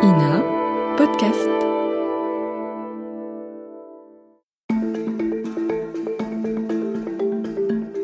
INA Podcast.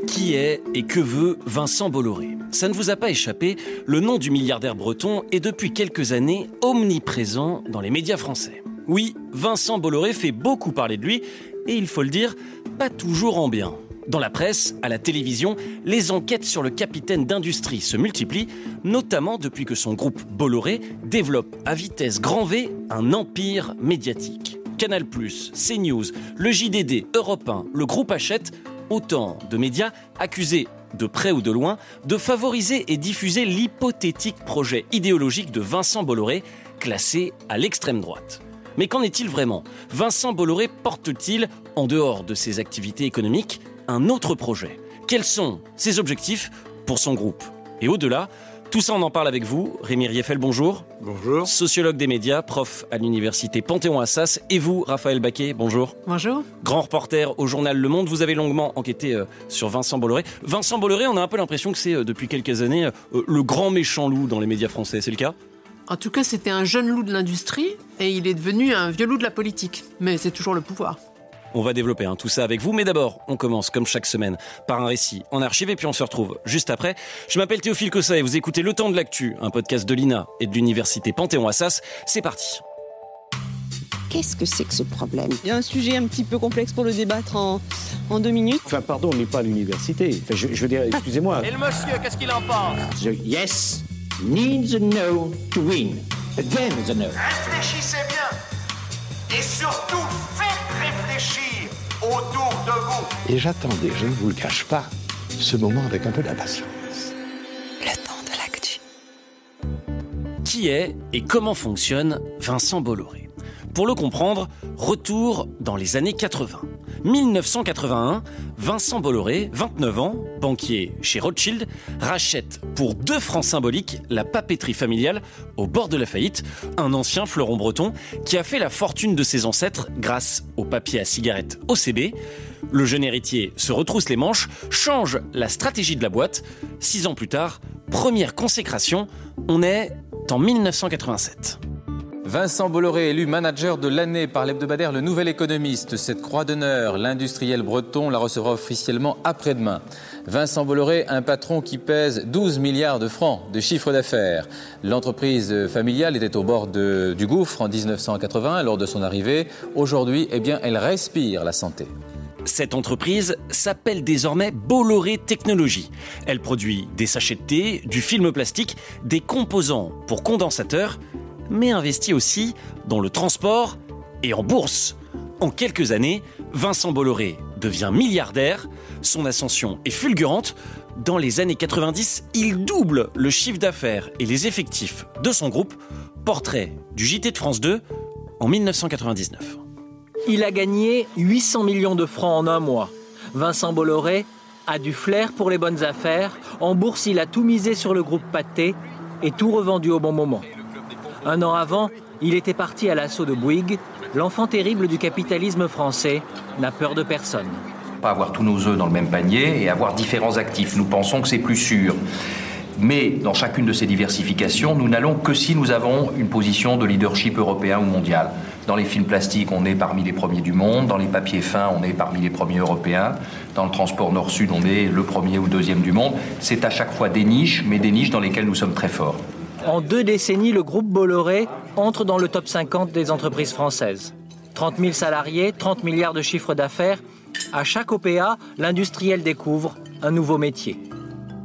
Qui est et que veut Vincent Bolloré ? Ça ne vous a pas échappé, le nom du milliardaire breton est depuis quelques années omniprésent dans les médias français. Oui, Vincent Bolloré fait beaucoup parler de lui, et il faut le dire, pas toujours en bien. Dans la presse, à la télévision, les enquêtes sur le capitaine d'industrie se multiplient, notamment depuis que son groupe Bolloré développe à vitesse grand V un empire médiatique. Canal+, CNews, le JDD, Europe 1, le groupe Hachette, autant de médias accusés, de près ou de loin, de favoriser et diffuser l'hypothétique projet idéologique de Vincent Bolloré, classé à l'extrême droite. Mais qu'en est-il vraiment ? Vincent Bolloré porte-t-il, en dehors de ses activités économiques, un autre projet ? Quels sont ses objectifs pour son groupe ? Et au-delà, tout ça on en parle avec vous. Rémi Rieffel, bonjour. Bonjour. Sociologue des médias, prof à l'université Panthéon-Assas. Et vous, Raphaël Baquet, bonjour. Bonjour. Grand reporter au journal Le Monde, vous avez longuement enquêté sur Vincent Bolloré. Vincent Bolloré, on a un peu l'impression que c'est depuis quelques années le grand méchant loup dans les médias français, c'est le cas ? En tout cas, c'était un jeune loup de l'industrie et il est devenu un vieux loup de la politique. Mais c'est toujours le pouvoir. On va développer tout ça avec vous, mais d'abord, on commence comme chaque semaine par un récit en archive et puis on se retrouve juste après. Je m'appelle Théophile Cossa et vous écoutez Le Temps de l'Actu, un podcast de l'INA et de l'université Panthéon-Assas. C'est parti. Qu'est-ce que c'est que ce problème ? Il y a un sujet un petit peu complexe pour le débattre en 2 minutes. Enfin, pardon, on n'est pas à l'université. Enfin, je veux dire, excusez-moi. Et le monsieur, qu'est-ce qu'il en pense ? The yes needs a no to win. Again is a no. Réfléchissez bien. Et surtout, faites réfléchir autour de vous. Et j'attendais, je ne vous le cache pas, ce moment avec un peu d'impatience. Le temps de l'actu. Qui est et comment fonctionne Vincent Bolloré ? Pour le comprendre, retour dans les années 80. 1981, Vincent Bolloré, 29 ans, banquier chez Rothschild, rachète pour 2 francs symboliques la papeterie familiale au bord de la faillite, un ancien fleuron breton qui a fait la fortune de ses ancêtres grâce au papier à cigarette OCB. Le jeune héritier se retrousse les manches, change la stratégie de la boîte. 6 ans plus tard, première consécration, on est en 1987. Vincent Bolloré élu manager de l'année par l'hebdomadaire Le Nouvel Économiste. Cette croix d'honneur, l'industriel breton la recevra officiellement après-demain. Vincent Bolloré, un patron qui pèse 12 milliards de francs de chiffre d'affaires. L'entreprise familiale était au bord du gouffre en 1981 lors de son arrivée. Aujourd'hui, elle respire la santé. Cette entreprise s'appelle désormais Bolloré Technologies. Elle produit des sachets de thé, du film plastique, des composants pour condensateurs, mais investit aussi dans le transport et en bourse. En quelques années, Vincent Bolloré devient milliardaire. Son ascension est fulgurante. Dans les années 90, il double le chiffre d'affaires et les effectifs de son groupe. Portrait du JT de France 2 en 1999. Il a gagné 800 millions de francs en un mois. Vincent Bolloré a du flair pour les bonnes affaires. En bourse, il a tout misé sur le groupe Pathé et tout revendu au bon moment. 1 an avant, il était parti à l'assaut de Bouygues. L'enfant terrible du capitalisme français n'a peur de personne. Pas avoir tous nos œufs dans le même panier et avoir différents actifs. Nous pensons que c'est plus sûr. Mais dans chacune de ces diversifications, nous n'allons que si nous avons une position de leadership européen ou mondial. Dans les films plastiques, on est parmi les premiers du monde. Dans les papiers fins, on est parmi les premiers européens. Dans le transport nord-sud, on est le premier ou deuxième du monde. C'est à chaque fois des niches, mais des niches dans lesquelles nous sommes très forts. En 2 décennies, le groupe Bolloré entre dans le top 50 des entreprises françaises. 30 000 salariés, 30 milliards de chiffre d'affaires. À chaque OPA, l'industriel découvre un nouveau métier.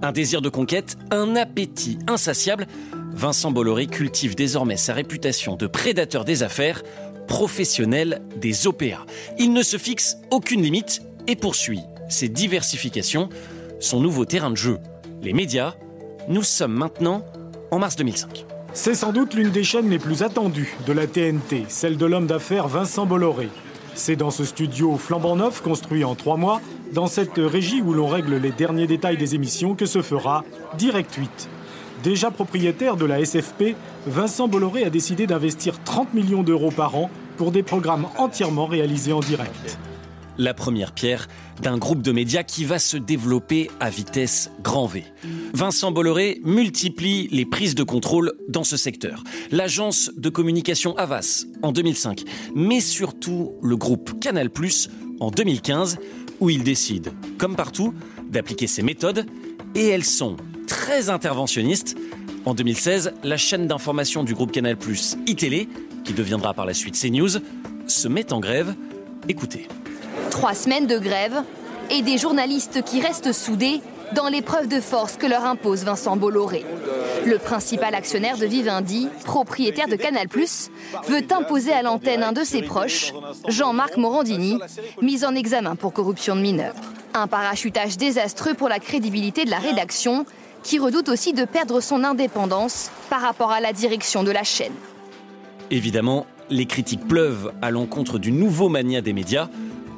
Un désir de conquête, un appétit insatiable. Vincent Bolloré cultive désormais sa réputation de prédateur des affaires, professionnel des OPA. Il ne se fixe aucune limite et poursuit ses diversifications. Son nouveau terrain de jeu, les médias. Nous sommes maintenant en mars 2005. C'est sans doute l'une des chaînes les plus attendues de la TNT, celle de l'homme d'affaires Vincent Bolloré. C'est dans ce studio flambant neuf, construit en 3 mois, dans cette régie où l'on règle les derniers détails des émissions, que se fera Direct 8. Déjà propriétaire de la SFP, Vincent Bolloré a décidé d'investir 30 millions d'euros par an pour des programmes entièrement réalisés en direct. la première pierre d'un groupe de médias qui va se développer à vitesse grand V. Vincent Bolloré multiplie les prises de contrôle dans ce secteur. L'agence de communication Havas en 2005, mais surtout le groupe Canal+ en 2015, où il décide, comme partout, d'appliquer ses méthodes, et elles sont très interventionnistes. En 2016, la chaîne d'information du groupe Canal+, iTélé, qui deviendra par la suite CNews, se met en grève. Écoutez. 3 semaines de grève et des journalistes qui restent soudés dans l'épreuve de force que leur impose Vincent Bolloré. Le principal actionnaire de Vivendi, propriétaire de Canal+, veut imposer à l'antenne un de ses proches, Jean-Marc Morandini, mis en examen pour corruption de mineurs. Un parachutage désastreux pour la crédibilité de la rédaction, qui redoute aussi de perdre son indépendance par rapport à la direction de la chaîne. Évidemment, les critiques pleuvent à l'encontre du nouveau mania des médias.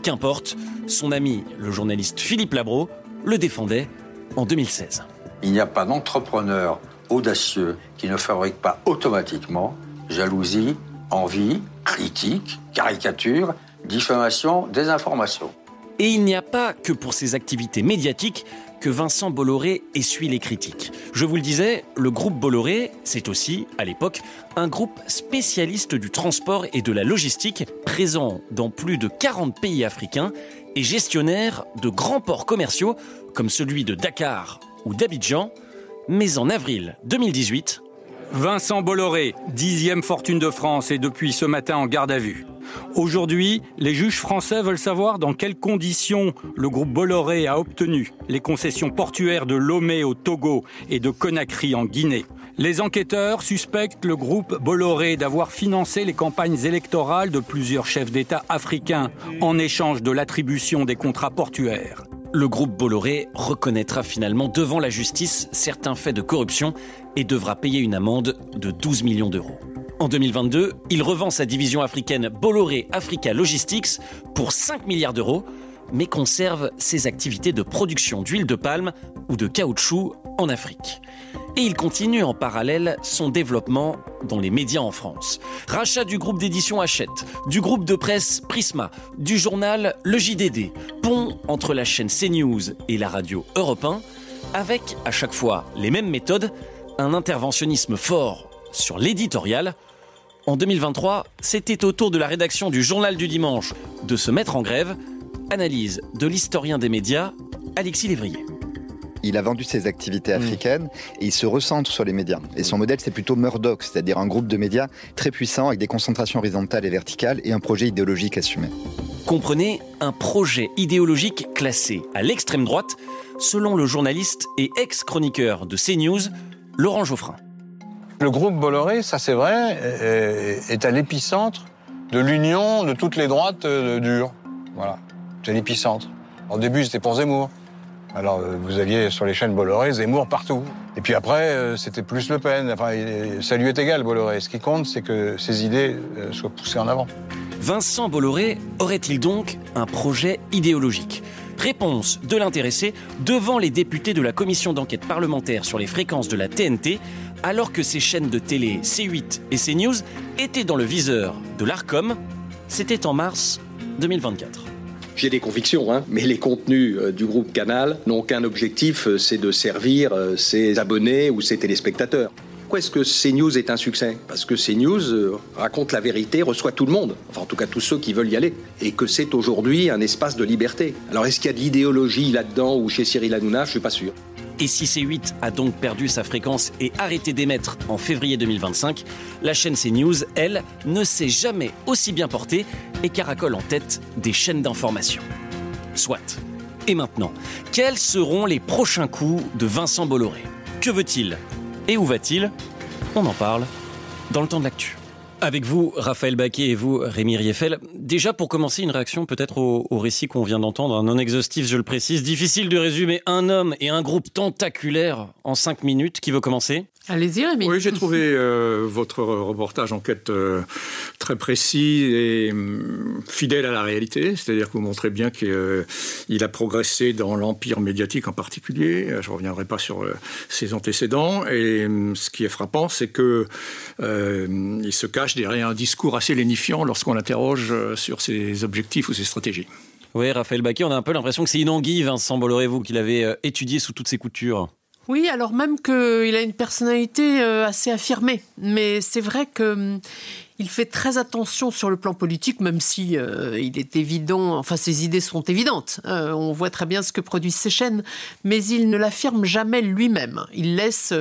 Qu'importe, son ami, le journaliste Philippe Labro, le défendait en 2016. Il n'y a pas d'entrepreneur audacieux qui ne fabrique pas automatiquement jalousie, envie, critique, caricature, diffamation, désinformation. Et il n'y a pas que pour ses activités médiatiques que Vincent Bolloré essuie les critiques. Je vous le disais, le groupe Bolloré, c'est aussi, à l'époque, un groupe spécialiste du transport et de la logistique, présent dans plus de 40 pays africains et gestionnaire de grands ports commerciaux comme celui de Dakar ou d'Abidjan. Mais en avril 2018... Vincent Bolloré, 10e fortune de France, est depuis ce matin en garde à vue. Aujourd'hui, les juges français veulent savoir dans quelles conditions le groupe Bolloré a obtenu les concessions portuaires de Lomé au Togo et de Conakry en Guinée. Les enquêteurs suspectent le groupe Bolloré d'avoir financé les campagnes électorales de plusieurs chefs d'État africains en échange de l'attribution des contrats portuaires. Le groupe Bolloré reconnaîtra finalement devant la justice certains faits de corruption et devra payer une amende de 12 millions d'euros. En 2022, il revend sa division africaine Bolloré Africa Logistics pour 5 milliards d'euros, mais conserve ses activités de production d'huile de palme ou de caoutchouc en Afrique. Et il continue en parallèle son développement dans les médias en France. Rachat du groupe d'édition Hachette, du groupe de presse Prisma, du journal Le JDD, pont entre la chaîne CNews et la radio Europe 1, avec à chaque fois les mêmes méthodes, un interventionnisme fort sur l'éditorial. En 2023, c'était au tour de la rédaction du Journal du Dimanche de se mettre en grève. Analyse de l'historien des médias, Alexis Lévrier. Il a vendu ses activités africaines et il se recentre sur les médias. Et son modèle, c'est plutôt Murdoch, c'est-à-dire un groupe de médias très puissant avec des concentrations horizontales et verticales et un projet idéologique assumé. Comprenez, un projet idéologique classé à l'extrême droite, selon le journaliste et ex-chroniqueur de CNews, Laurent Geoffrin. Le groupe Bolloré, ça c'est vrai, est à l'épicentre de l'union de toutes les droites dures. Voilà, c'est l'épicentre. Au début, c'était pour Zemmour. Alors, vous aviez sur les chaînes Bolloré, Zemmour partout. Et puis après, c'était plus Le Pen. Enfin, ça lui est égal, Bolloré. Ce qui compte, c'est que ses idées soient poussées en avant. Vincent Bolloré aurait-il donc un projet idéologique ? Réponse de l'intéressé devant les députés de la commission d'enquête parlementaire sur les fréquences de la TNT, alors que ces chaînes de télé C8 et CNews étaient dans le viseur de l'Arcom. C'était en mars 2024. J'ai des convictions, mais les contenus du groupe Canal n'ont qu'un objectif, c'est de servir ses abonnés ou ses téléspectateurs. Pourquoi est-ce que CNews est un succès ? Parce que CNews raconte la vérité, reçoit tout le monde, enfin en tout cas tous ceux qui veulent y aller, et que c'est aujourd'hui un espace de liberté. Alors est-ce qu'il y a de l'idéologie là-dedans ou chez Cyril Hanouna ? Je ne suis pas sûr. Et si C8 a donc perdu sa fréquence et arrêté d'émettre en février 2025, la chaîne CNews, elle, ne s'est jamais aussi bien portée et caracole en tête des chaînes d'information. Soit. Et maintenant, quels seront les prochains coups de Vincent Bolloré ? Que veut-il ? Et où va-t-il ? On en parle dans le temps de l'actu. Avec vous, Raphaël Baquet, et vous, Rémi Rieffel. Déjà, pour commencer, une réaction peut-être au récit qu'on vient d'entendre, un non exhaustif, je le précise. Difficile de résumer un homme et un groupe tentaculaire en 5 minutes. Qui veut commencer ? Allez-y, Rémi. Oui, j'ai trouvé votre reportage enquête très précis et fidèle à la réalité. C'est-à-dire que vous montrez bien qu'il a progressé dans l'empire médiatique en particulier. Je ne reviendrai pas sur ses antécédents. Et ce qui est frappant, c'est qu'il se cache derrière un discours assez lénifiant lorsqu'on l'interroge sur ses objectifs ou ses stratégies. Oui, Raphaël Baquet, on a un peu l'impression que c'est une anguille, Vincent Bolloré, vous, qui l'avez étudié sous toutes ses coutures. Oui, alors même qu'il a une personnalité assez affirmée. Mais c'est vrai qu'il fait très attention sur le plan politique, même si il est évident, enfin ses idées sont évidentes. On voit très bien ce que produisent ses chaînes, mais il ne l'affirme jamais lui-même. Il laisse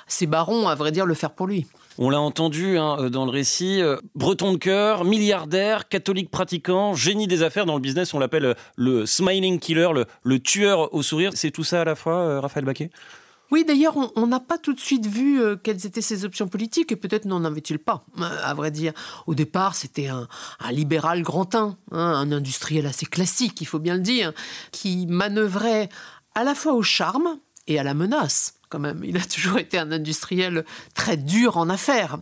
ses barons, à vrai dire, le faire pour lui. On l'a entendu dans le récit, breton de cœur, milliardaire, catholique pratiquant, génie des affaires. Dans le business, on l'appelle le smiling killer, le tueur au sourire. C'est tout ça à la fois, Raphaël Baquet ? Oui, d'ailleurs, on n'a pas tout de suite vu quelles étaient ses options politiques, et peut-être n'en avait-il pas, à vrai dire. Au départ, c'était un libéral grand-teint, un industriel assez classique, il faut bien le dire, qui manœuvrait à la fois au charme et à la menace. Quand même, il a toujours été un industriel très dur en affaires.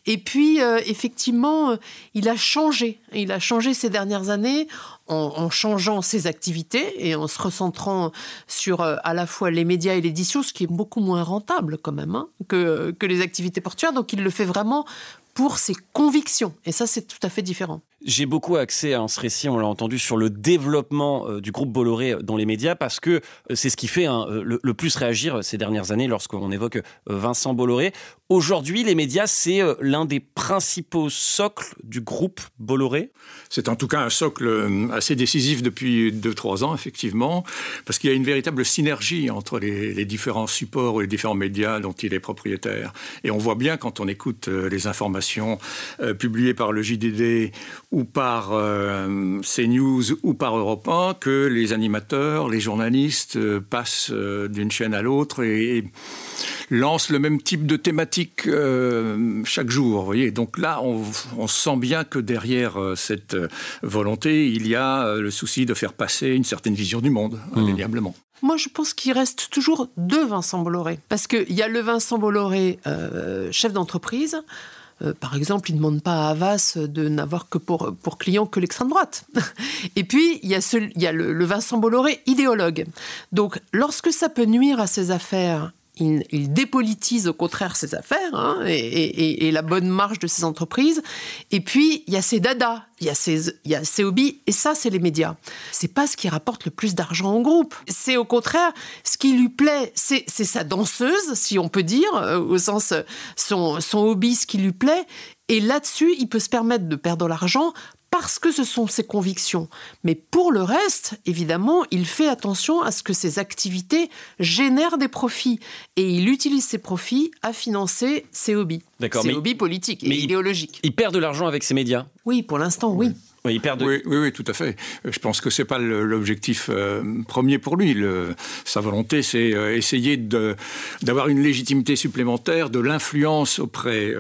Et puis, effectivement, il a changé. Il a changé ces dernières années en changeant ses activités et en se recentrant sur à la fois les médias et l'édition, ce qui est beaucoup moins rentable quand même que les activités portuaires. Donc, il le fait vraiment pour ses convictions. Et ça, c'est tout à fait différent. J'ai beaucoup axé ce récit, on l'a entendu, sur le développement du groupe Bolloré dans les médias, parce que c'est ce qui fait le plus réagir ces dernières années lorsqu'on évoque Vincent Bolloré. Aujourd'hui, les médias, c'est l'un des principaux socles du groupe Bolloré. C'est en tout cas un socle assez décisif depuis 2-3 ans, effectivement, parce qu'il y a une véritable synergie entre les différents supports et les différents médias dont il est propriétaire. Et on voit bien, quand on écoute les informations publiées par le JDD ou par CNews ou par Europe 1, que les animateurs, les journalistes passent d'une chaîne à l'autre et lancent le même type de thématique chaque jour. Vous voyez. Donc là, on sent bien que derrière cette volonté, il y a le souci de faire passer une certaine vision du monde, indéniablement. Moi, je pense qu'il reste toujours deux Vincent Bolloré. Parce qu'il y a le Vincent Bolloré, chef d'entreprise. Par exemple, il ne demande pas à Havas de n'avoir que pour client que l'extrême droite. Et puis, il y a le Vincent Bolloré idéologue. Donc, lorsque ça peut nuire à ses affaires, il dépolitise au contraire ses affaires et la bonne marche de ses entreprises. Et puis, il y a ses dadas, il y a ses hobbies, et ça, c'est les médias. C'est pas ce qui rapporte le plus d'argent au groupe. C'est au contraire, ce qui lui plaît, c'est sa danseuse, si on peut dire, au sens son hobby, ce qui lui plaît. Et là-dessus, il peut se permettre de perdre de l'argent parce que ce sont ses convictions. Mais pour le reste, évidemment, il fait attention à ce que ses activités génèrent des profits. Et il utilise ces profits à financer ses hobbies. D'accord, ses hobbies politiques et idéologiques. Il perd de l'argent avec ses médias ? Oui, pour l'instant, oui. Oui, oui, tout à fait. Je pense que c'est pas l'objectif premier pour lui. Sa volonté, c'est essayer d'avoir une légitimité supplémentaire, de l'influence auprès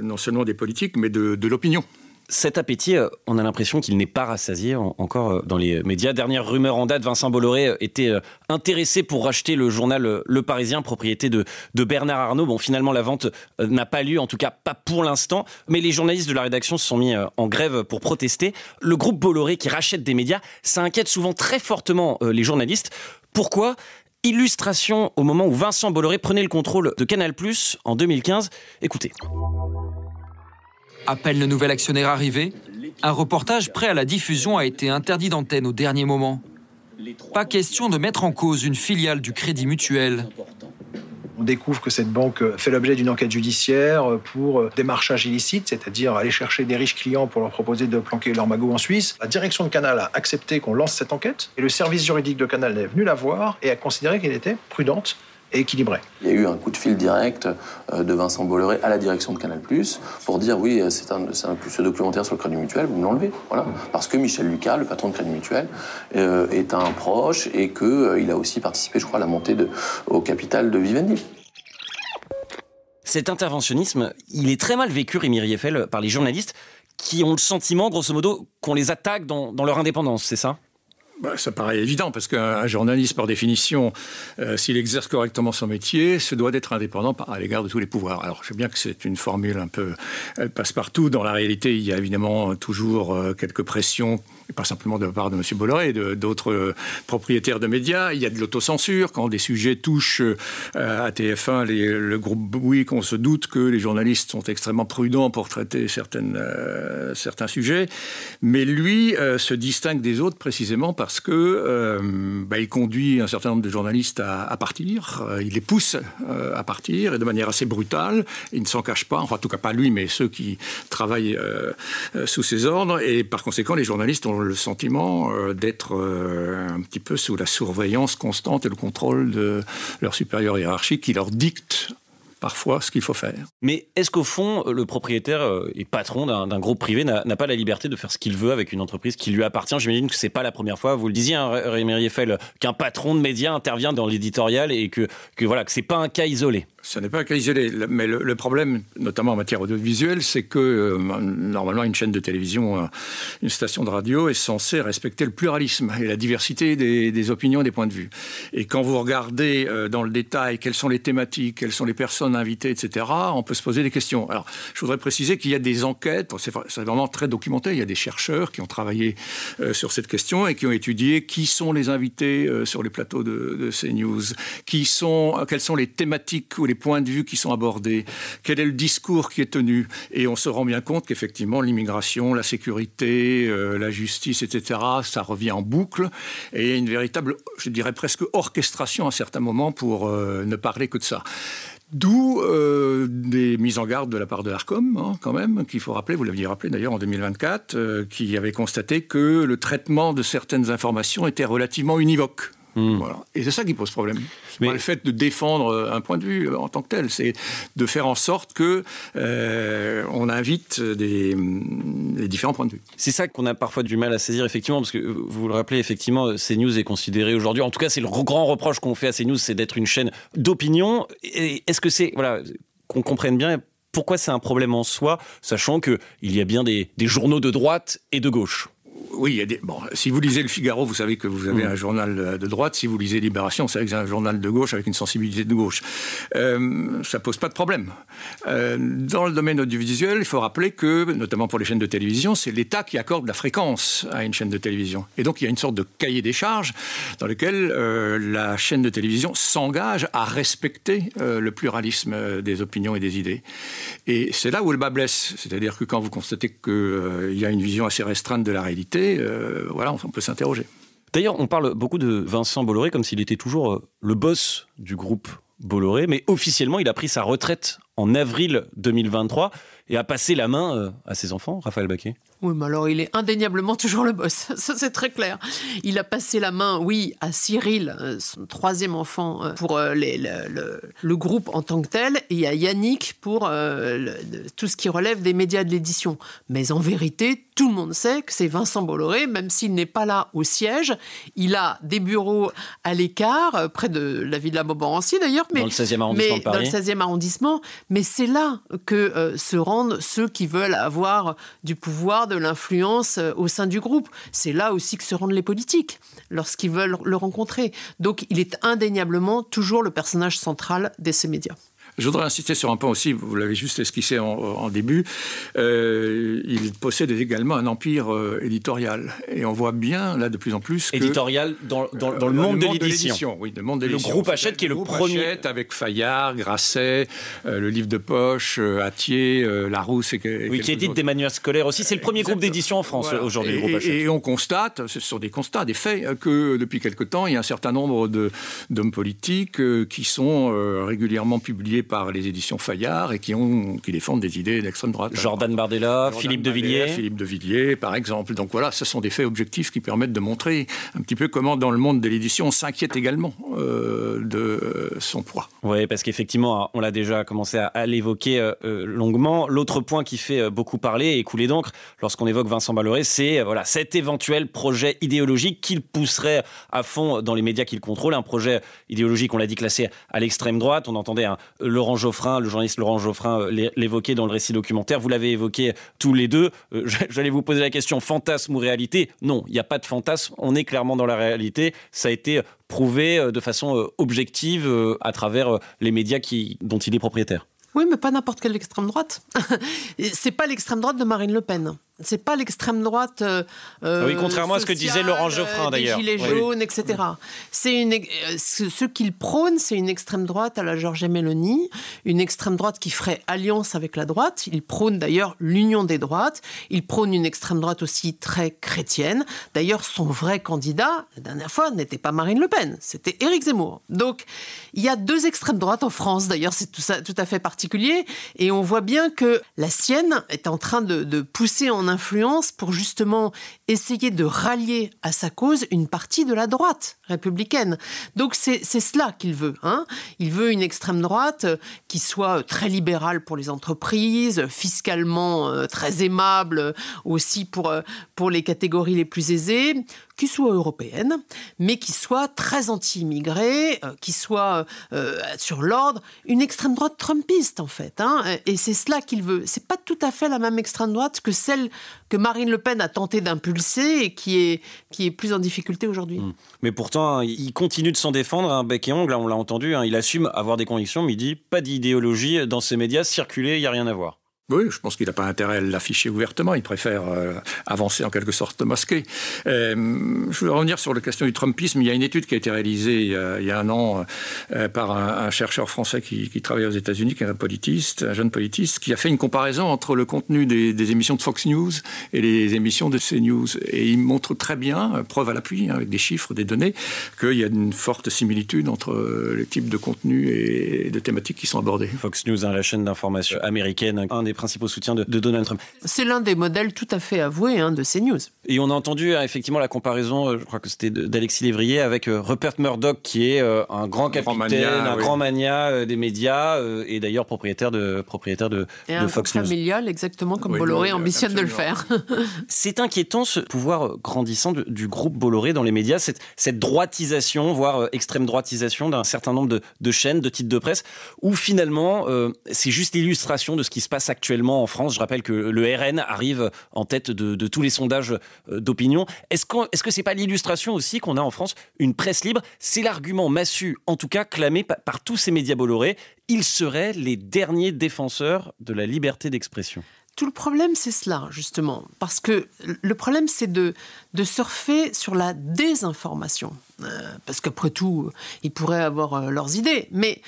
non seulement des politiques, mais de l'opinion. Cet appétit, on a l'impression qu'il n'est pas rassasié encore dans les médias. Dernière rumeur en date, Vincent Bolloré était intéressé pour racheter le journal Le Parisien, propriété de Bernard Arnault. Bon, finalement, la vente n'a pas lieu, en tout cas pas pour l'instant. Mais les journalistes de la rédaction se sont mis en grève pour protester. Le groupe Bolloré qui rachète des médias, ça inquiète souvent très fortement les journalistes. Pourquoi ? Illustration au moment où Vincent Bolloré prenait le contrôle de Canal+ en 2015. Écoutez. À peine le nouvel actionnaire arrivé, un reportage prêt à la diffusion a été interdit d'antenne au dernier moment. Pas question de mettre en cause une filiale du Crédit Mutuel. On découvre que cette banque fait l'objet d'une enquête judiciaire pour démarchage illicite, c'est-à-dire aller chercher des riches clients pour leur proposer de planquer leur magot en Suisse. La direction de Canal a accepté qu'on lance cette enquête et le service juridique de Canal est venu la voir et a considéré qu'elle était prudente et équilibrée. Il y a eu un coup de fil direct de Vincent Bolloré à la direction de Canal+ pour dire oui, ce documentaire sur le Crédit Mutuel, vous me l'enlevez. Voilà. Parce que Michel Lucas, le patron de Crédit Mutuel, est un proche et qu'il a aussi participé, je crois, à la montée au capital de Vivendi. Cet interventionnisme, il est très mal vécu, Rémi Rieffel, par les journalistes qui ont le sentiment, grosso modo, qu'on les attaque dans leur indépendance, c'est ça ? Ça paraît évident, parce qu'un journaliste, par définition, s'il exerce correctement son métier, se doit d'être indépendant à l'égard de tous les pouvoirs. Alors, je sais bien que c'est une formule un peu passe-partout. Dans la réalité, il y a évidemment toujours quelques pressions, et pas simplement de la part de M. Bolloré, d'autres propriétaires de médias. Il y a de l'autocensure. Quand des sujets touchent à TF1, le groupe Bouygues, on se doute que les journalistes sont extrêmement prudents pour traiter certains sujets. Mais lui se distingue des autres précisément parce que il conduit un certain nombre de journalistes à partir. Il les pousse à partir, et de manière assez brutale. Il ne s'en cache pas, enfin en tout cas pas lui, mais ceux qui travaillent sous ses ordres. Et par conséquent, les journalistes ont le sentiment d'être un petit peu sous la surveillance constante et le contrôle de leur supérieur hiérarchique qui leur dicte parfois ce qu'il faut faire. Mais est-ce qu'au fond, le propriétaire et patron d'un groupe privé n'a pas la liberté de faire ce qu'il veut avec une entreprise qui lui appartient? J'imagine que c'est pas la première fois, vous le disiez, Rémi Rieffel, qu'un patron de médias intervient dans l'éditorial et que c'est pas un cas isolé. Ce n'est pas un cas isolé, mais le problème, notamment en matière audiovisuelle, c'est que normalement une chaîne de télévision, une station de radio est censée respecter le pluralisme et la diversité des opinions et des points de vue. Et quand vous regardez dans le détail quelles sont les thématiques, quelles sont les personnes invitées, etc., on peut se poser des questions. Alors, je voudrais préciser qu'il y a des enquêtes, c'est vraiment très documenté, il y a des chercheurs qui ont travaillé sur cette question et qui ont étudié qui sont les invités sur les plateaux de CNews, quelles sont les thématiques ou les points de vue qui sont abordés, quel est le discours qui est tenu. Et on se rend bien compte qu'effectivement, l'immigration, la sécurité, la justice, etc., ça revient en boucle. Et il y a une véritable, je dirais presque orchestration à certains moments pour ne parler que de ça. D'où des mises en garde de la part de l'Arcom, quand même, qu'il faut rappeler, vous l'aviez rappelé d'ailleurs en 2024, qui avait constaté que le traitement de certaines informations était relativement univoque. Voilà. Et c'est ça qui pose problème. Mais le fait de défendre un point de vue en tant que tel, c'est de faire en sorte que on invite les différents points de vue. C'est ça qu'on a parfois du mal à saisir, effectivement, parce que vous le rappelez, effectivement, CNews est considéré aujourd'hui, en tout cas c'est le grand reproche qu'on fait à CNews, c'est d'être une chaîne d'opinion. Et est-ce que c'est, qu'on comprenne bien pourquoi c'est un problème en soi, sachant qu'il y a bien des journaux de droite et de gauche? Oui, il y a si vous lisez Le Figaro, vous savez que vous avez un journal de droite. Si vous lisez Libération, vous savez que c'est un journal de gauche avec une sensibilité de gauche. Ça pose pas de problème. Dans le domaine audiovisuel, il faut rappeler que, notamment pour les chaînes de télévision, c'est l'État qui accorde la fréquence à une chaîne de télévision. Et donc, il y a une sorte de cahier des charges dans lequel la chaîne de télévision s'engage à respecter le pluralisme des opinions et des idées. Et c'est là où le bas blesse. C'est-à-dire que quand vous constatez qu'il y a une vision assez restreinte de la réalité, on peut s'interroger. D'ailleurs, on parle beaucoup de Vincent Bolloré comme s'il était toujours le boss du groupe Bolloré, mais officiellement, il a pris sa retraite en avril 2023 et a passé la main à ses enfants, Raphaël Baquet. Oui, mais alors il est indéniablement toujours le boss, ça c'est très clair. Il a passé la main, oui, à Cyril, son troisième enfant, pour le groupe en tant que tel, et à Yannick pour tout ce qui relève des médias de l'édition. Mais en vérité, tout le monde sait que c'est Vincent Bolloré, même s'il n'est pas là au siège. Il a des bureaux à l'écart, près de la Villa Montmorency d'ailleurs. Dans le 16e arrondissement de Paris. Dans le 16e arrondissement. Mais c'est là que se rendent ceux qui veulent avoir du pouvoir, de l'influence au sein du groupe. C'est là aussi que se rendent les politiques, lorsqu'ils veulent le rencontrer. Donc il est indéniablement toujours le personnage central de ces médias. Je voudrais insister sur un point aussi, vous l'avez juste esquissé en début, il possède également un empire éditorial. Et on voit bien, là, de plus en plus que... Éditorial dans le monde de l'édition. Oui, le monde de l'édition. Le groupe Hachette qui est le premier... Hachette, avec Fayard, Grasset, le livre de poche, Hatier, Larousse... Oui, qui édite des manuels scolaires aussi. C'est le premier groupe d'édition en France, aujourd'hui, le groupe Hachette. Et on constate, ce sont des constats, des faits, que depuis quelque temps, il y a un certain nombre d'hommes politiques qui sont régulièrement publiés par les éditions Fayard et qui défendent des idées d'extrême droite. Jordan Bardella, Philippe de Villiers, par exemple. Donc voilà, ce sont des faits objectifs qui permettent de montrer un petit peu comment, dans le monde de l'édition, on s'inquiète également de son poids. Oui, parce qu'effectivement, on l'a déjà commencé à l'évoquer longuement. L'autre point qui fait beaucoup parler et couler d'encre lorsqu'on évoque Vincent Bolloré, c'est cet éventuel projet idéologique qu'il pousserait à fond dans les médias qu'il contrôle. Un projet idéologique, on l'a dit, classé à l'extrême droite. On entendait Laurent Geoffrin, le journaliste Laurent Geoffrin l'évoquait dans le récit documentaire. Vous l'avez évoqué tous les deux. J'allais vous poser la question fantasme ou réalité. Non, il n'y a pas de fantasme. On est clairement dans la réalité. Ça a été prouvé de façon objective à travers les médias dont il est propriétaire. Oui, mais pas n'importe quelle extrême droite. C'est pas l'extrême droite de Marine Le Pen. C'est pas l'extrême droite. Oui, contrairement à ce que disait Laurent Geoffrin d'ailleurs. Des gilets jaunes, etc. Ce qu'il prône, c'est une extrême droite à la Giorgia Meloni, une extrême droite qui ferait alliance avec la droite. Il prône d'ailleurs l'union des droites. Il prône une extrême droite aussi très chrétienne. D'ailleurs, son vrai candidat, la dernière fois, n'était pas Marine Le Pen, c'était Éric Zemmour. Donc, il y a deux extrêmes droites en France. D'ailleurs, c'est tout à fait particulier. Et on voit bien que la sienne est en train de pousser en influence pour justement essayer de rallier à sa cause une partie de la droite républicaine. Donc c'est cela qu'il veut. Il veut une extrême droite qui soit très libérale pour les entreprises, fiscalement très aimable aussi pour les catégories les plus aisées, qui soit européenne, mais qui soit très anti-immigrée, qui soit sur l'ordre, une extrême droite trumpiste en fait. Et c'est cela qu'il veut. C'est pas tout à fait la même extrême droite que celle que Marine Le Pen a tenté d'impulser et qui est plus en difficulté aujourd'hui. Mais pourtant, il continue de s'en défendre, bec et ongle, on l'a entendu, il assume avoir des convictions, mais il dit pas d'idéologie dans ces médias, circuler, il n'y a rien à voir. Oui, je pense qu'il n'a pas intérêt à l'afficher ouvertement. Il préfère avancer en quelque sorte masqué. Je voulais revenir sur la question du trumpisme. Il y a une étude qui a été réalisée il y a un an par un chercheur français qui travaille aux États-Unis, qui est un jeune politiste, qui a fait une comparaison entre le contenu des émissions de Fox News et les émissions de CNews. Et il montre très bien, preuve à l'appui, avec des chiffres, des données, qu'il y a une forte similitude entre les types de contenus et de thématiques qui sont abordés. Fox News, la chaîne d'information américaine, un des principaux soutiens de Donald Trump. C'est l'un des modèles tout à fait avoués de CNews. Et on a entendu effectivement la comparaison, je crois que c'était d'Alexis Lévrier, avec Rupert Murdoch, qui est un grand capitaine, grand mania des médias, et d'ailleurs propriétaire de et Fox News. News. Familial, exactement comme Bolloré ambitionne de le faire. C'est inquiétant ce pouvoir grandissant du groupe Bolloré dans les médias, cette droitisation, voire extrême droitisation d'un certain nombre de chaînes, de titres de presse, où finalement c'est juste l'illustration de ce qui se passe actuellement en France. Je rappelle que le RN arrive en tête de tous les sondages d'opinion. Est-ce que c'est pas l'illustration aussi qu'on a en France une presse libre? C'est l'argument massu, en tout cas clamé par tous ces médias Bolloré. Ils seraient les derniers défenseurs de la liberté d'expression. Tout le problème, c'est cela, justement. Parce que le problème, c'est de surfer sur la désinformation. Parce qu'après tout, ils pourraient avoir leurs idées. Mais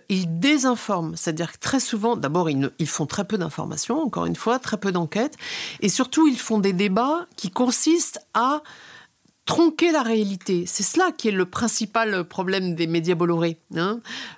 ils désinforment. C'est-à-dire que très souvent, d'abord, ils font très peu d'informations, encore une fois, très peu d'enquêtes. Et surtout, ils font des débats qui consistent à tronquer la réalité. C'est cela qui est le principal problème des médias Bolloré.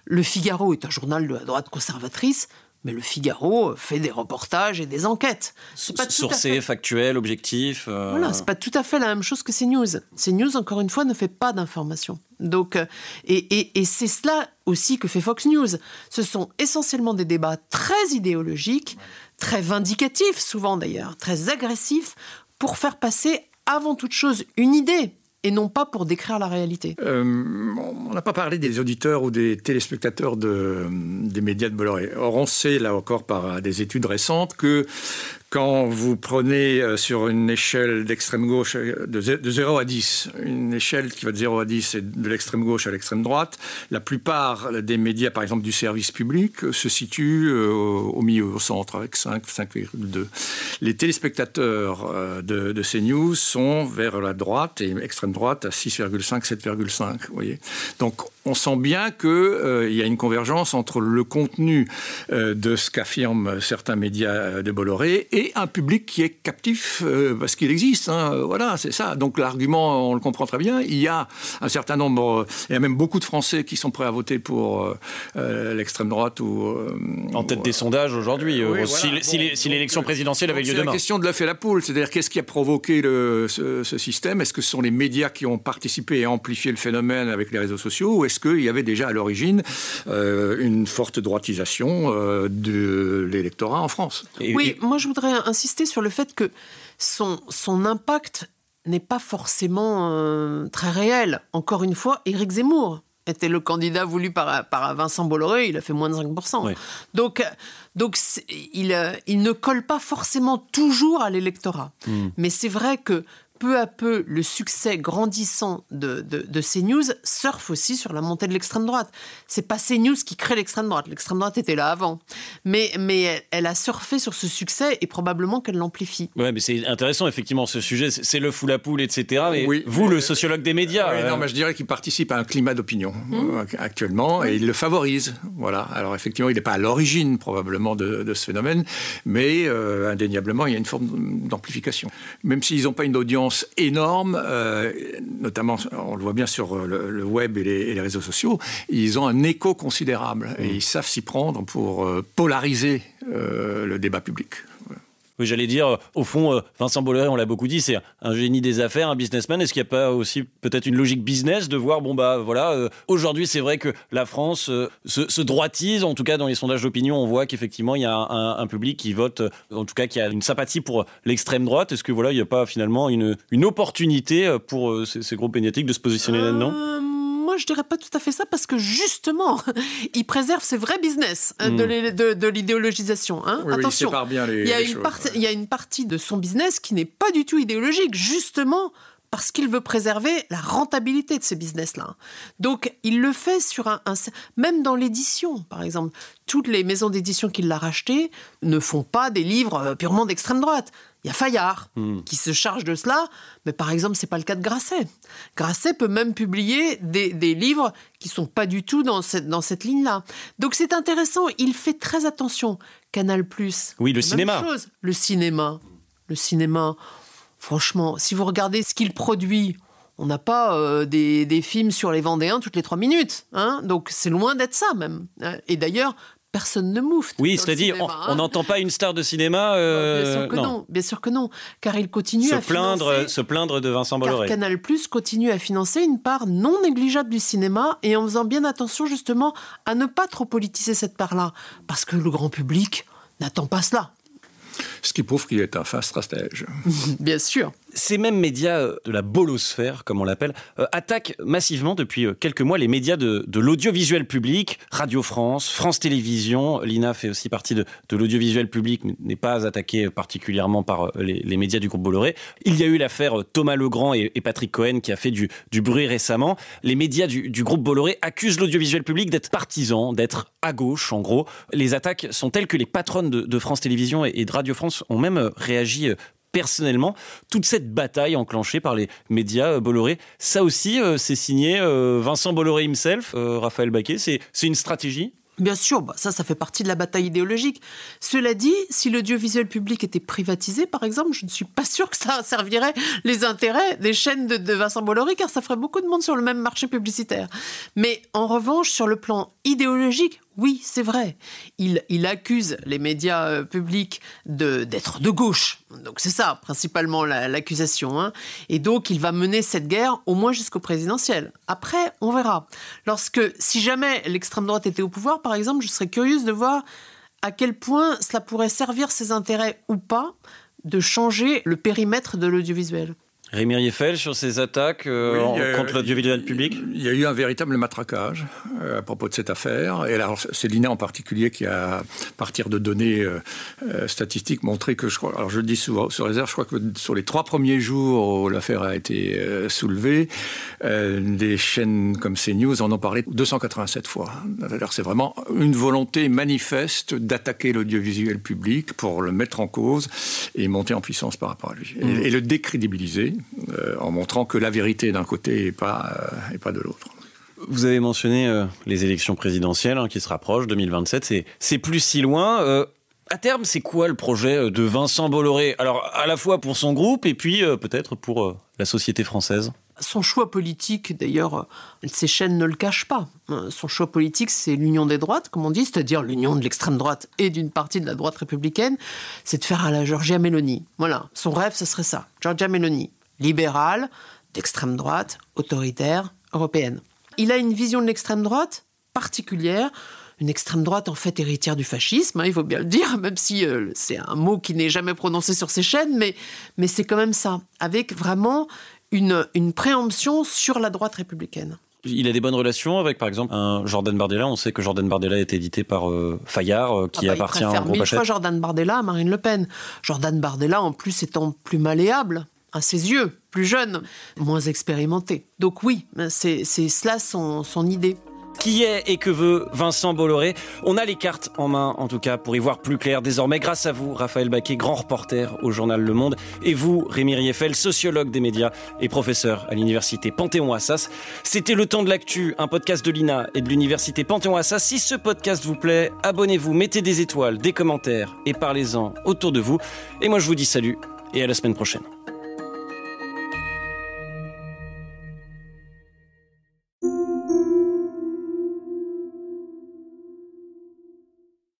Le Figaro est un journal de la droite conservatrice. Mais le Figaro fait des reportages et des enquêtes. Sourcés, factuels, objectifs. Voilà, c'est pas tout à fait la même chose que CNews. CNews, encore une fois, ne fait pas d'information. Donc, et c'est cela aussi que fait Fox News. Ce sont essentiellement des débats très idéologiques, très vindicatifs, souvent d'ailleurs, très agressifs, pour faire passer avant toute chose une idée. Et non pas pour décrire la réalité. On n'a pas parlé des auditeurs ou des téléspectateurs des médias de Bolloré. Or, on sait, là encore, par des études récentes, que quand vous prenez sur une échelle d'extrême gauche de 0 à 10, une échelle qui va de 0 à 10 et de l'extrême gauche à l'extrême droite, la plupart des médias, par exemple du service public, se situent au milieu, au centre, avec 5,2. Les téléspectateurs de CNews sont vers la droite et extrême droite à 6,5, 7,5. Vous voyez. Donc on sent bien qu'il y a une convergence entre le contenu de ce qu'affirment certains médias de Bolloré et un public qui est captif parce qu'il existe. Voilà, c'est ça. Donc l'argument, on le comprend très bien. Il y a un certain nombre, il y a même beaucoup de Français qui sont prêts à voter pour l'extrême droite ou en tête des sondages aujourd'hui. Oui, si l'élection présidentielle avait lieu demain. C'est la question de l'œuf et la poule. C'est-à-dire qu'est-ce qui a provoqué ce système? Est-ce que ce sont les médias qui ont participé et amplifié le phénomène avec les réseaux sociaux, ou est-ce qu'il y avait déjà à l'origine une forte droitisation de l'électorat en France? Moi je voudrais insister sur le fait que son impact n'est pas forcément très réel. Encore une fois, Éric Zemmour était le candidat voulu par Vincent Bolloré, il a fait moins de 5%. Oui. Donc il ne colle pas forcément toujours à l'électorat. Mais c'est vrai que peu à peu, le succès grandissant de CNews surfe aussi sur la montée de l'extrême droite. C'est pas CNews qui crée l'extrême droite. L'extrême droite était là avant. Mais elle a surfé sur ce succès et probablement qu'elle l'amplifie. Ouais, mais c'est intéressant, effectivement, ce sujet. C'est le fou la poule, etc. Mais vous, le sociologue des médias... Oui, non, mais je dirais qu'il participe à un climat d'opinion actuellement et il le favorise. Voilà. Alors, effectivement, il n'est pas à l'origine, probablement, de ce phénomène, mais indéniablement, il y a une forme d'amplification. Même s'ils n'ont pas une audience énorme, notamment, on le voit bien sur le web et les réseaux sociaux, ils ont un écho considérable et ils savent s'y prendre pour polariser le débat public. Oui, j'allais dire, au fond, Vincent Bolloré, on l'a beaucoup dit, c'est un génie des affaires, un businessman. Est-ce qu'il n'y a pas aussi peut-être une logique business de voir, aujourd'hui, c'est vrai que la France se droitise, en tout cas dans les sondages d'opinion, on voit qu'effectivement, il y a un public qui vote, en tout cas qui a une sympathie pour l'extrême droite. Est-ce que il n'y a pas finalement une opportunité pour ces groupes médiatiques de se positionner là-dedans ? Moi, je dirais pas tout à fait ça parce que justement, il préserve ses vrais business de l'idéologisation. Hein. Oui, attention, il sépare bien les choses. Il y a une partie de son business qui n'est pas du tout idéologique, justement parce qu'il veut préserver la rentabilité de ces business-là. Donc, il le fait sur même dans l'édition, par exemple. Toutes les maisons d'édition qui l'ont racheté ne font pas des livres purement d'extrême droite. Il y a Fayard qui se charge de cela, mais par exemple, c'est pas le cas de Grasset. Grasset peut même publier des livres qui sont pas du tout dans cette ligne-là. Donc c'est intéressant, il fait très attention. Canal+. Oui, le cinéma. Même chose. Le cinéma, franchement, si vous regardez ce qu'il produit, on n'a pas des films sur les Vendéens toutes les 3 minutes. Hein, donc c'est loin d'être ça même. Et d'ailleurs, personne ne mouffe. Oui, c'est-à-dire, on n'entend pas une star de cinéma... Bien sûr que non, car il continue à se plaindre de Vincent Bolloré. Car Canal+ continue à financer une part non négligeable du cinéma et en faisant bien attention justement à ne pas trop politiser cette part-là, parce que le grand public n'attend pas cela. Ce qui prouve qu'il est un fin stratège. Bien sûr. Ces mêmes médias de la bolosphère, comme on l'appelle, attaquent massivement depuis quelques mois les médias de l'audiovisuel public, Radio France, France Télévisions. L'INA fait aussi partie de l'audiovisuel public, mais n'est pas attaquée particulièrement par les médias du groupe Bolloré. Il y a eu l'affaire Thomas Legrand et Patrick Cohen qui a fait du bruit récemment. Les médias du groupe Bolloré accusent l'audiovisuel public d'être partisan, d'être à gauche, en gros. Les attaques sont telles que les patronnes de France Télévisions et de Radio France ont même réagi personnellement. Toute cette bataille enclenchée par les médias Bolloré, ça aussi, c'est signé Vincent Bolloré himself, Raphaël Baquet. C'est une stratégie ? Bien sûr, ça fait partie de la bataille idéologique. Cela dit, si l'audiovisuel public était privatisé, par exemple, je ne suis pas sûre que ça servirait les intérêts des chaînes de Vincent Bolloré, car ça ferait beaucoup de monde sur le même marché publicitaire. Mais en revanche, sur le plan idéologique, oui, c'est vrai. Il accuse les médias publics d'être de gauche. Donc c'est ça, principalement, l'accusation. Hein. Et donc, il va mener cette guerre au moins jusqu'au présidentiel. Après, on verra. Si jamais l'extrême droite était au pouvoir, par exemple, je serais curieuse de voir à quel point cela pourrait servir ses intérêts ou pas de changer le périmètre de l'audiovisuel. Rémi Rieffel, sur ces attaques contre l'audiovisuel public ? Il y a eu un véritable matraquage à propos de cette affaire. Et alors, c'est l'INA en particulier qui a, à partir de données statistiques, montré que, je le dis sous réserve, je crois que sur les 3 premiers jours où l'affaire a été soulevée, des chaînes comme CNews en ont parlé 287 fois. Alors, c'est vraiment une volonté manifeste d'attaquer l'audiovisuel public pour le mettre en cause et monter en puissance par rapport à lui. Et le décrédibiliser. En montrant que la vérité d'un côté et pas de l'autre. Vous avez mentionné les élections présidentielles qui se rapprochent, 2027, c'est plus si loin. À terme, c'est quoi le projet de Vincent Bolloré ? Alors, à la fois pour son groupe et puis peut-être pour la société française ? Son choix politique, d'ailleurs, ces chaînes ne le cachent pas. Son choix politique, c'est l'union des droites, comme on dit, c'est-à-dire l'union de l'extrême droite et d'une partie de la droite républicaine. C'est de faire à la Giorgia Meloni. Voilà, son rêve, ce serait ça. Giorgia Meloni, libérale, d'extrême droite, autoritaire, européenne. Il a une vision de l'extrême droite particulière, une extrême droite en fait héritière du fascisme, il faut bien le dire, même si c'est un mot qui n'est jamais prononcé sur ces chaînes, mais c'est quand même ça, avec vraiment une préemption sur la droite républicaine. Il a des bonnes relations avec, par exemple, un Jordan Bardella. On sait que Jordan Bardella est édité par Fayard, qui appartient au groupe Hachette. Il préfère 1000 fois Jordan Bardella à Marine Le Pen. Jordan Bardella, en plus, étant plus malléable, à ses yeux, plus jeune, moins expérimenté. Donc oui, c'est cela son idée. Qui est et que veut Vincent Bolloré? On a les cartes en main, en tout cas, pour y voir plus clair désormais, grâce à vous, Raphaël Baquet, grand reporter au journal Le Monde, et vous, Rémi Rieffel, sociologue des médias et professeur à l'université Panthéon-Assas. C'était Le Temps de l'Actu, un podcast de l'INA et de l'université Panthéon-Assas. Si ce podcast vous plaît, abonnez-vous, mettez des étoiles, des commentaires et parlez-en autour de vous. Et moi, je vous dis salut et à la semaine prochaine.